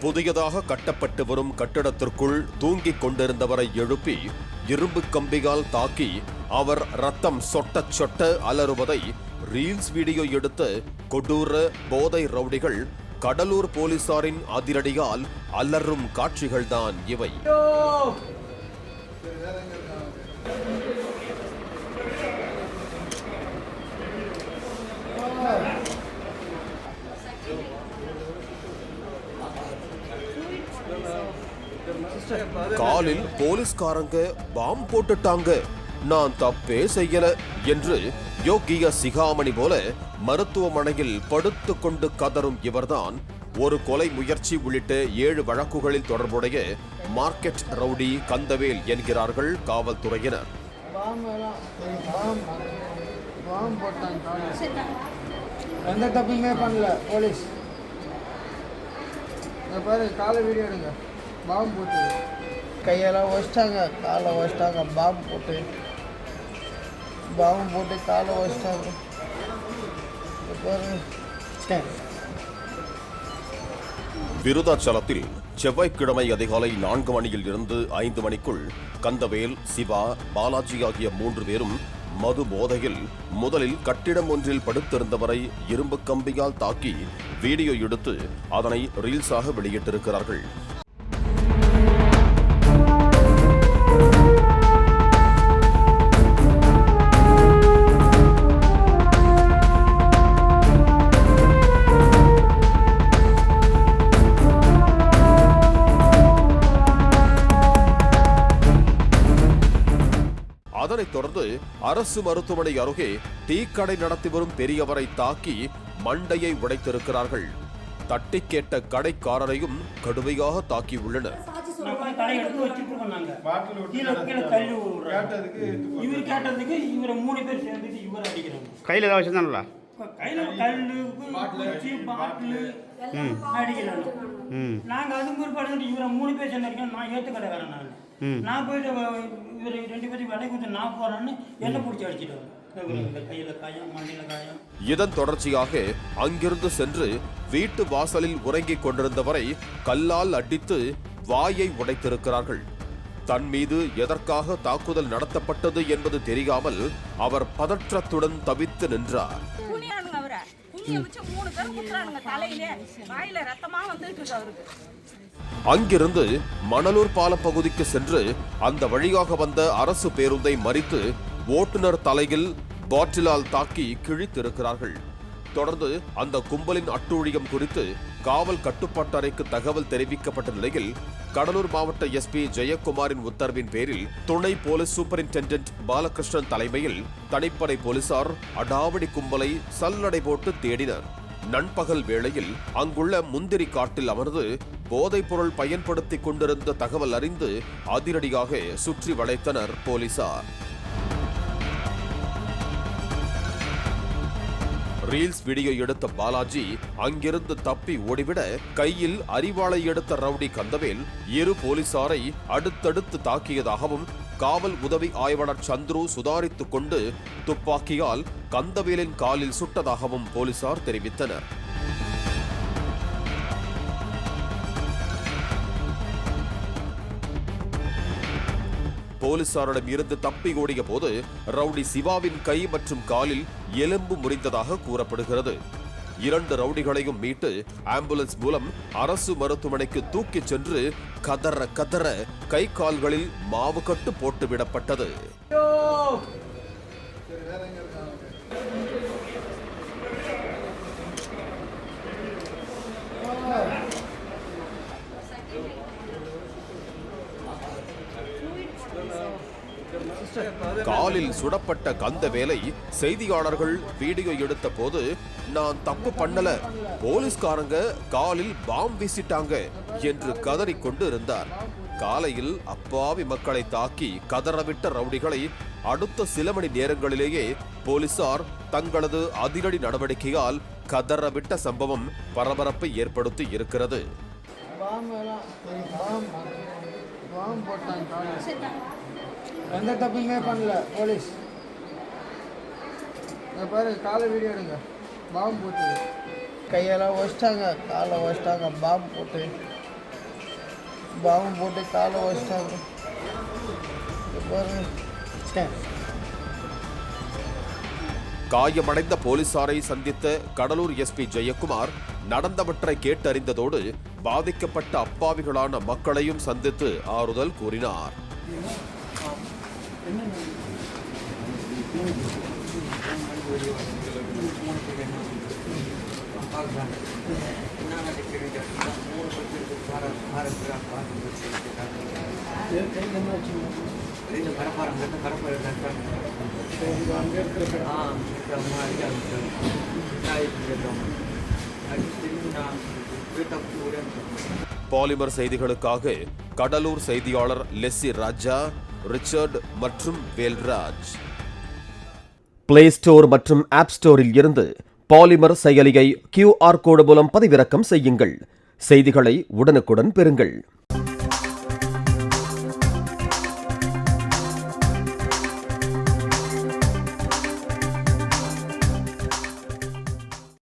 புதியதாக கட்டப்பட்டு வரும் கட்டிடத்திற்குள் தூங்கிக் கொண்டிருந்தவரை எழுப்பி இரும்பு கம்பியால் தாக்கி அவர் ரத்தம் சொட்ட சொட்ட அலறுவதை ரீல்ஸ் வீடியோ எடுத்த கொடூர போதை ரவுடிகள் கடலூர் போலீசாரின் அதிரடியால் அலறும் காட்சிகள்தான் இவை. காலில் போலீஸ்காரங்க பாம் போட்டுட்டாங்க, நான் தப்பே செய்யல என்று யோகிய சிகாமணி போல மருத்துவமனையில் படுத்து கொண்டு கதரும் இவர்தான் ஒரு கொலை முயற்சி உள்ளிட்ட 7 வழக்குகளில் தொடர்புடைய மார்க்கெட் ரவுடி கந்தவேல் என்கிறார்கள் காவல்துறையினர். எந்த தப்புமே பண்ணல போலீஸ். பாரு காலை வீடியோ எடுங்க. பாம்பு போட்டு கையெல்லாம் வச்சிட்டாங்க, காலை வச்சிட்டாங்க, பாம்பு போட்டு காலை வச்சிட்டாங்க. விருதாச்சலத்தில் செவ்வாய்க்கிழமை அதிகாலை 4 மணியில் இருந்து 5 மணிக்குள் கந்தவேல், சிவா, பாலாஜி ஆகிய 3 பேரும் மது போதையில் முதலில் கட்டிடம் ஒன்றில் படுத்திருந்தவரை இரும்பு கம்பியால் தாக்கி வீடியோ எடுத்து அதனை ரீல்ஸாக வெளியிட்டிருக்கிறார்கள். அதனைத் தொடர்ந்து அரசு மருத்துவமனை அருகே டீக்கடை நடத்தி வரும் பெரியவரை தாக்கி மண்டையை உடைத்திருக்கிறார்கள். தட்டி கேட்ட கடைக்காரரையும் கடுமையாக தாக்கியுள்ளனர். கையில் ஏதாவது வச்சிருந்தாங்களா? நாங்க அதுக்கு பிற்பாடு இவரை 3 பேர் சேர்ந்திருக்கோம். நான் ஏத்து கடைக்காரன், நான் போயிட்டு இவர் 2 பேருக்கு விலை கொடுத்து நான் போறேன்னு என்ன பிடிச்சி அடிச்சிட்டு கையில காயம், மண்ணில காயம். இதன் தொடர்ச்சியாக அங்கிருந்து சென்று வீட்டு வாசலில் உறங்கிக் கொண்டிருந்தவரை கல்லால் அடித்து வாயை உடைத்திருக்கிறார்கள். தன் மீது எதற்காக தாக்குதல் நடத்தப்பட்டது என்பது தெரியாமல் அவர் பதற்றத்துடன் தவித்து நின்றார். அங்கிருந்து மணலூர் பாலம் பகுதிக்கு சென்று அந்த வழியாக வந்த அரசு பேருந்தை மறித்து ஓட்டுநர் தலையில் பாட்டிலால் தாக்கி கிழித்திருக்கிறார்கள். தொடர்ந்து அந்த கும்பலின் அட்டூழியம் குறித்து காவல் கட்டுப்பாட்டு அறைக்கு தகவல் தெரிவிக்கப்பட்ட நிலையில் கடலூர் மாவட்ட எஸ்பி ஜெயக்குமாரின் உத்தரவின் பேரில் துணை போலீஸ் சூப்பரிண்டென்டென்ட் பாலகிருஷ்ணன் தலைமையில் தனிப்படை போலீசார் அடாவடி கும்பலை சல்லடை போட்டு தேடினர். நண்பகல் வேளையில் அங்குள்ள முந்திரி காட்டில் அமர்ந்து போதைப் பொருள் பயன்படுத்திக் கொண்டிருந்த தகவல் அறிந்து அதிரடியாக சுற்றி வளைத்தனர் போலீசார். ரீல்ஸ் வீடியோ எடுத்த பாலாஜி அங்கிருந்து தப்பி ஓடிவிட கையில் அரிவாளை எடுத்த ரவுடி கந்தவேல் 2 போலீசாரை அடுத்தடுத்து தாக்கியதாகவும் காவல் உதவி ஆய்வாளர் சந்துரு சுதாரித்துக் கொண்டு துப்பாக்கியால் கந்தவேலின் காலில் சுட்டதாகவும் போலீசார் தெரிவித்தனர். போலீசாரிடம் இருந்து தப்பி ஓடிய போது ரவுடி சிவாவின் கை மற்றும் காலில் எலும்பு முறிந்ததாக கூறப்படுகிறது. 2 ரவுடிகளையும் மீட்டு ஆம்புலன்ஸ் மூலம் அரசு மருத்துவமனைக்கு தூக்கிச் சென்று கதற கதற கை கால்களில் மாவு கட்டு போட்டு விடப்பட்டது. காலில் சுடப்பட்ட கந்தவேலை செய்தியாளர்கள் வீடியோ எடுத்த போது நான் தப்பு பண்ணல, போலீஸ்காரங்க காலில் பாம் வீசிட்டாங்க என்று கதறிக்கொண்டு இருந்தார். காலையில் அப்பாவி மக்களை தாக்கி கதறவிட்ட ரவுடிகளை அடுத்த சில மணி நேரங்களிலேயே போலீசார் தங்களது அதிரடி நடவடிக்கையால் கதறவிட்ட சம்பவம் பரபரப்பை ஏற்படுத்தி இருக்கிறது. எந்த தப்புமே பண்ணல போலீஸ். பாரு காலை வீடியோ எடுங்க. பாம்பு போட்டு கையெல்லாம் வச்சிட்டாங்க, காலை வச்சிட்டாங்க, பாம்பு போட்டு பாம்பு போட்டு காலை வச்சிட்டாங்க. பாருங்க. காயமடைந்த போலீசாரை சந்தித்த கடலூர் எஸ்பி ஜெயக்குமார் நடந்தவற்றை கேட்டறிந்ததோடு பாதிக்கப்பட்ட அப்பாவிகளான மக்களையும் சந்தித்து ஆறுதல் கூறினார். பாலிமர் செய்திகளுக்காக கடலூர் செய்தியாளர் லெஸ்ஸி ராஜா, ரிச்சர்ட் மற்றும் வேல்ராஜ். பிளே ஸ்டோர் மற்றும் ஆப் ஸ்டோரில் இருந்து பாலிமர் செயலியை QR கோடு மூலம் பதிவிறக்கம் செய்யுங்கள். செய்திகளை உடனுக்குடன் பெறுங்கள்.